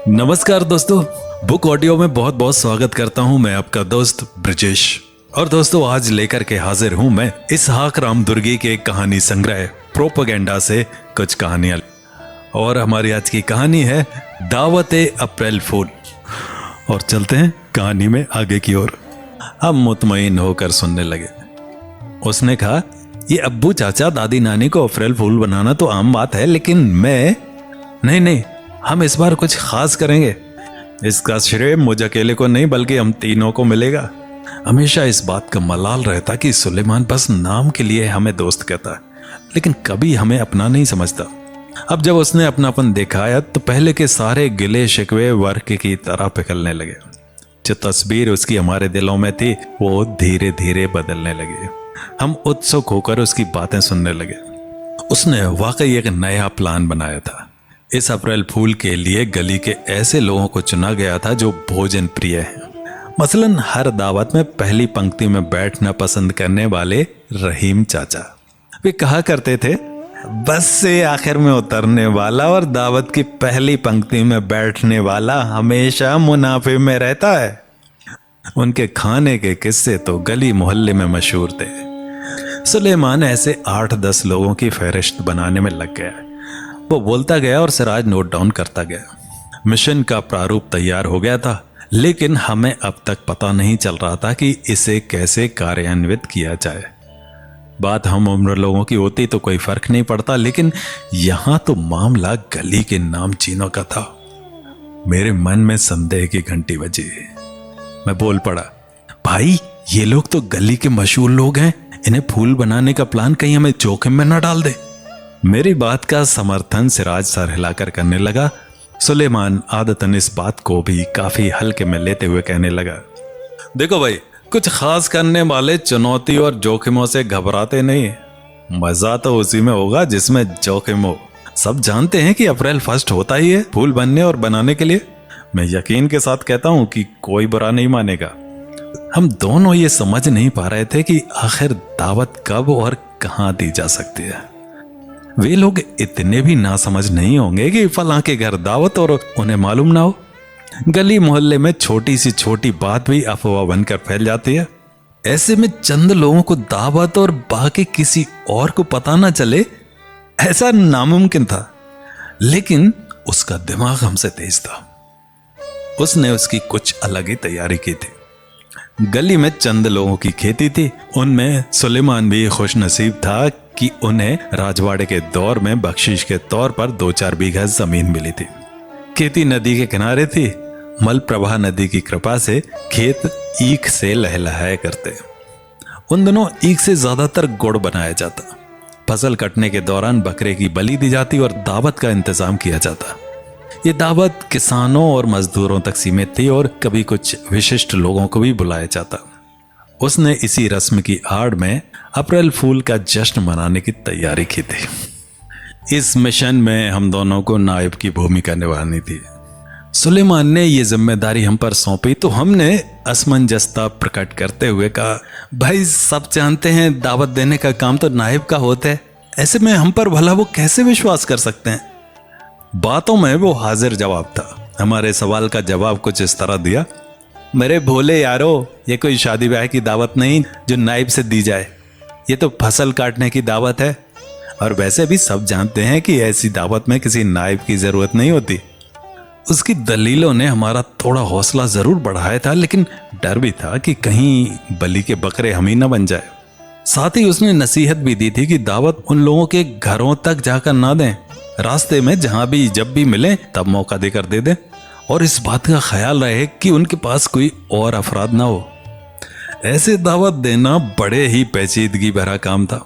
नमस्कार दोस्तों, book audio में बहुत बहुत स्वागत करता हूं मैं आपका दोस्त ब्रजेश। और दोस्तों, आज लेकर के हाजिर हूं मैं इसहाक रामदुर्गी के कहानी संग्रह प्रोपेगेंडा से कुछ कहानियां। और हमारी आज की कहानी है दावते अप्रैल फूल। और चलते हैं कहानी में आगे की ओर। हम मुतमईन होकर सुनने लगे। उसने कहा, ये अब्बू चाचा दादी नानी को अप्रैल फूल बनाना तो आम बात है, लेकिन मैं नहीं, हम इस बार कुछ खास करेंगे। इसका श्रेय मुझ अकेले को नहीं बल्कि हम तीनों को मिलेगा। हमेशा इस बात का मलाल रहता कि सुलेमान बस नाम के लिए हमें दोस्त कहता, लेकिन कभी हमें अपना नहीं समझता। अब जब उसने अपनापन दिखाया तो पहले के सारे गिले शिकवे वर्क की तरह पिघलने लगे। जो तस्वीर उसकी हमारे दिलों में थी वो धीरे धीरे बदलने लगे। हम उत्सुक होकर उसकी बातें सुनने लगे। उसने वाकई एक नया प्लान बनाया था। इस अप्रैल फूल के लिए गली के ऐसे लोगों को चुना गया था जो भोजन प्रिय हैं। मसलन हर दावत में पहली पंक्ति में बैठना पसंद करने वाले रहीम चाचा। वे कहा करते थे, बस से आखिर में उतरने वाला और दावत की पहली पंक्ति में बैठने वाला हमेशा मुनाफे में रहता है। उनके खाने के किस्से तो गली मोहल्ले में मशहूर थे। सुलेमान ऐसे 8-10 लोगों की फहरिस्त बनाने में लग गया। वो बोलता गया और सिराज नोट डाउन करता गया। मिशन का प्रारूप तैयार हो गया था, लेकिन हमें अब तक पता नहीं चल रहा था कि इसे कैसे कार्यान्वित किया जाए। बात हम उम्र लोगों की होती तो कोई फर्क नहीं पड़ता, लेकिन यहां तो मामला गली के नामचीनों का था। मेरे मन में संदेह की घंटी बजी। मैं बोल पड़ा, भाई ये लोग तो गली के मशहूर लोग हैं, इन्हें फूल बनाने का प्लान कहीं हमें जोखिम में न डाल दे। मेरी बात का समर्थन सिराज सर हिलाकर करने लगा। सुलेमान आदतन इस बात को भी काफी हल्के में लेते हुए कहने लगा, देखो भाई, कुछ खास करने वाले चुनौती और जोखिमों से घबराते नहीं। मजा तो उसी में होगा जिसमें जोखिम हो। सब जानते हैं कि अप्रैल 1 होता ही है फूल बनने और बनाने के लिए। मैं यकीन के साथ कहता हूं कि कोई बुरा नहीं मानेगा। हम दोनों ये समझ नहीं पा रहे थे कि आखिर दावत कब और कहां दी जा सकती है। वे लोग इतने भी नासमझ नहीं होंगे कि फलां के घर दावत और उन्हें मालूम ना हो। गली मोहल्ले में छोटी सी छोटी बात भी अफवाह बनकर फैल जाती है। ऐसे में चंद लोगों को दावत और बाकी किसी और को पता ना चले, ऐसा नामुमकिन था। लेकिन उसका दिमाग हमसे तेज था। उसने उसकी कुछ अलग ही तैयारी की थी। गली में चंद लोगों की खेती थी। उनमें सुलेमान भी खुश नसीब था कि उन्हें राजवाड़े के दौर में बख्शिश के तौर पर 2-4 बीघा जमीन मिली थी। खेती नदी के किनारे थी। मलप्रभा नदी की कृपा से खेत ईख से लहलहाया करते। उन दिनों ईख से ज्यादातर गुड़ बनाया जाता। फसल कटने के दौरान बकरे की बलि दी जाती और दावत का इंतजाम किया जाता। ये दावत किसानों और मजदूरों तक सीमित थी और कभी कुछ विशिष्ट लोगों को भी बुलाया जाता। उसने इसी रस्म की आड़ में अप्रैल फूल का जश्न मनाने की तैयारी की थी। इस मिशन में हम दोनों को नायब की भूमिका निभानी थी। सुलेमान ने यह जिम्मेदारी हम पर सौंपी तो हमने असमंजसता प्रकट करते हुए कहा, भाई सब जानते हैं दावत देने का काम तो नायब का होता है, ऐसे में हम पर भला वो कैसे विश्वास कर सकते हैं। बातों में वो हाजिर जवाब था। हमारे सवाल का जवाब कुछ इस तरह दिया, मेरे भोले यारो, ये कोई शादी ब्याह की दावत नहीं जो नाइब से दी जाए। ये तो फसल काटने की दावत है। और वैसे भी सब जानते हैं कि ऐसी दावत में किसी नाइब की जरूरत नहीं होती। उसकी दलीलों ने हमारा थोड़ा हौसला जरूर बढ़ाया था, लेकिन डर भी था कि कहीं बलि के बकरे हम ही न बन जाए। साथ ही उसने नसीहत भी दी थी कि दावत उन लोगों के घरों तक जाकर ना दें। रास्ते में जहां भी जब भी मिले तब मौका देकर दे दें, और इस बात का ख्याल रहे कि उनके पास कोई और अफराद ना हो। ऐसे दावत देना बड़े ही पेचीदगी भरा काम था।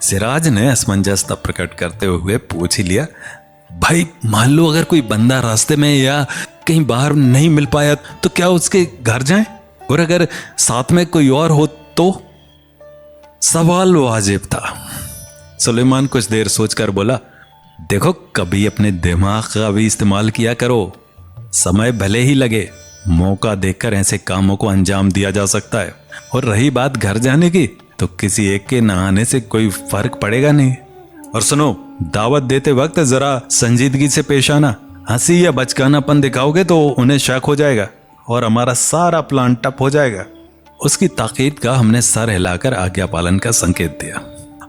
सिराज ने असमंजसता प्रकट करते हुए पूछ ही लिया, भाई मान लो अगर कोई बंदा रास्ते में या कहीं बाहर नहीं मिल पाया तो क्या उसके घर जाएं? और अगर साथ में कोई और हो तो? सवाल वाजिब था। सुलेमान कुछ देर सोचकर बोला, देखो कभी अपने दिमाग का भी इस्तेमाल किया करो। समय भले ही लगे, मौका देखकर ऐसे कामों को अंजाम दिया जा सकता है। और रही बात घर जाने की, तो किसी एक के नहाने से कोई फर्क पड़ेगा नहीं। और सुनो, दावत देते वक्त जरा संजीदगी से पेश आना। हंसी या बचकानापन दिखाओगे तो उन्हें शक हो जाएगा और हमारा सारा प्लान टप हो जाएगा। उसकी ताकीद का हमने सर हिलाकर आज्ञा पालन का संकेत दिया।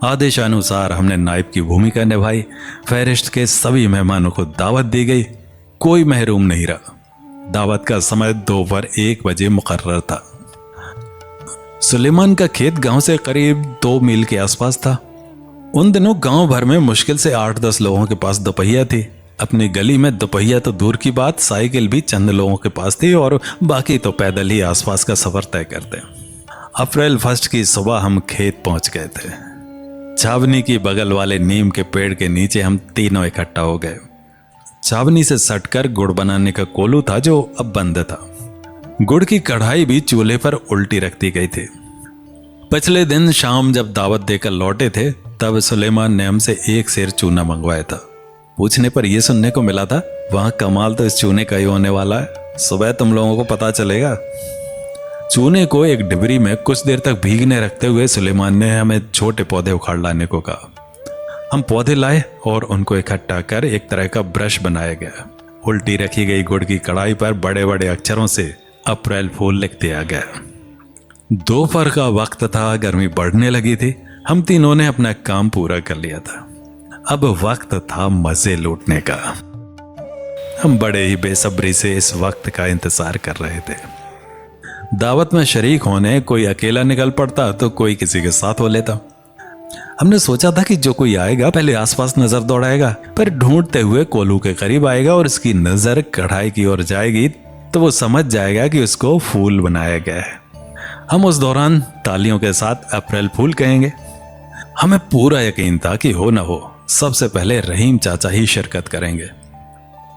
आदेशानुसार हमने नायब की भूमिका निभाई। फहरिस्त के सभी मेहमानों को दावत दी गई, कोई महरूम नहीं रहा। दावत का समय दोपहर 1 बजे मुकर्रर था। सुलेमान का खेत गांव से करीब 2 मील के आसपास था। उन दिनों गांव भर में मुश्किल से 8-10 लोगों के पास दोपहिया थी। अपनी गली में दोपहिया तो दूर की बात, साइकिल भी चंद लोगों के पास थी और बाकी तो पैदल ही आसपास का सफर तय करते। अप्रैल 1 की सुबह हम खेत पहुंच गए थे। छावनी की बगल वाले नीम के पेड़ के नीचे हम तीनों इकट्ठा हो गए। छावनी से सटकर गुड़ बनाने का कोलू था जो अब बंद था। गुड़ की कढ़ाई भी चूल्हे पर उल्टी रख दी गई थी। पिछले दिन शाम जब दावत देकर लौटे थे तब सुलेमान ने हमसे 1 सेर चूना मंगवाया था। पूछने पर यह सुनने को मिला था, वहां कमाल तो इस चूने का ही होने वाला है, सुबह तुम लोगों को पता चलेगा। चूने को एक डिबरी में कुछ देर तक भीगने रखते हुए सुलेमान ने हमें छोटे पौधे उखाड़ लाने को कहा। हम पौधे लाए और उनको इकट्ठा कर एक तरह का ब्रश बनाया गया। उल्टी रखी गई गुड़ की कढ़ाई पर बड़े बड़े अक्षरों से अप्रैल फूल लिख दिया गया। दोपहर का वक्त था, गर्मी बढ़ने लगी थी। हम तीनों ने अपना काम पूरा कर लिया था। अब वक्त था मजे लूटने का। हम बड़े ही बेसब्री से इस वक्त का इंतजार कर रहे थे। दावत में शरीक होने कोई अकेला निकल पड़ता तो कोई किसी के साथ हो लेता। हमने सोचा था कि जो कोई आएगा पहले आसपास नजर दौड़ाएगा, पर ढूंढते हुए कोलू के करीब आएगा और उसकी नजर कढ़ाई की ओर जाएगी तो वो समझ जाएगा कि उसको फूल बनाया गया है। हम उस दौरान तालियों के साथ अप्रैल फूल कहेंगे। हमें पूरा यकीन था कि हो ना हो सबसे पहले रहीम चाचा ही शिरकत करेंगे।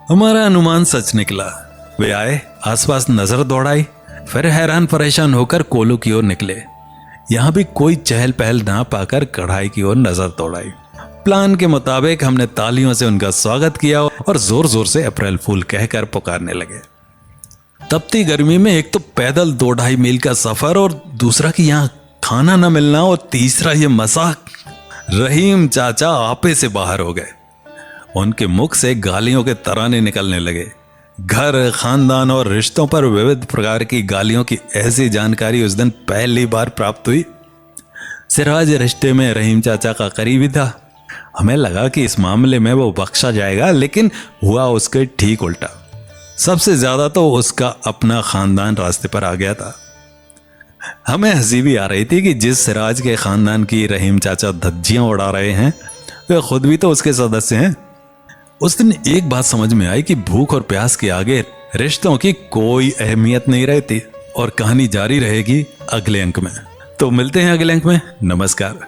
हमारा अनुमान सच निकला। वे आए, आसपास नजर दौड़ाई, फिर हैरान परेशान होकर कोलू की ओर निकले। यहां भी कोई चहल पहल ना पाकर कढ़ाई की ओर नजर दौड़ाई। प्लान के मुताबिक हमने तालियों से उनका स्वागत किया और जोर जोर से अप्रैल फूल कहकर पुकारने लगे। तपती गर्मी में एक तो पैदल 2-2.5 मील का सफर और दूसरा कि यहाँ खाना न मिलना और तीसरा ये मजाक। रहीम चाचा आपे से बाहर हो गए। उनके मुख से गालियों के तराने निकलने लगे। घर, खानदान और रिश्तों पर विविध प्रकार की गालियों की ऐसी जानकारी उस दिन पहली बार प्राप्त हुई। सिराज रिश्ते में रहीम चाचा का करीबी था। हमें लगा कि इस मामले में वो बख्शा जाएगा, लेकिन हुआ उसके ठीक उल्टा। सबसे ज्यादा तो उसका अपना खानदान रास्ते पर आ गया था। हमें हंसी भी आ रही थी कि जिस सिराज के खानदान की रहीम चाचा धज्जियां उड़ा रहे हैं वे खुद भी तो उसके सदस्य हैं। उस दिन एक बात समझ में आई कि भूख और प्यास के आगे रिश्तों की कोई अहमियत नहीं रहती। और कहानी जारी रहेगी अगले अंक में। तो मिलते हैं अगले अंक में। नमस्कार।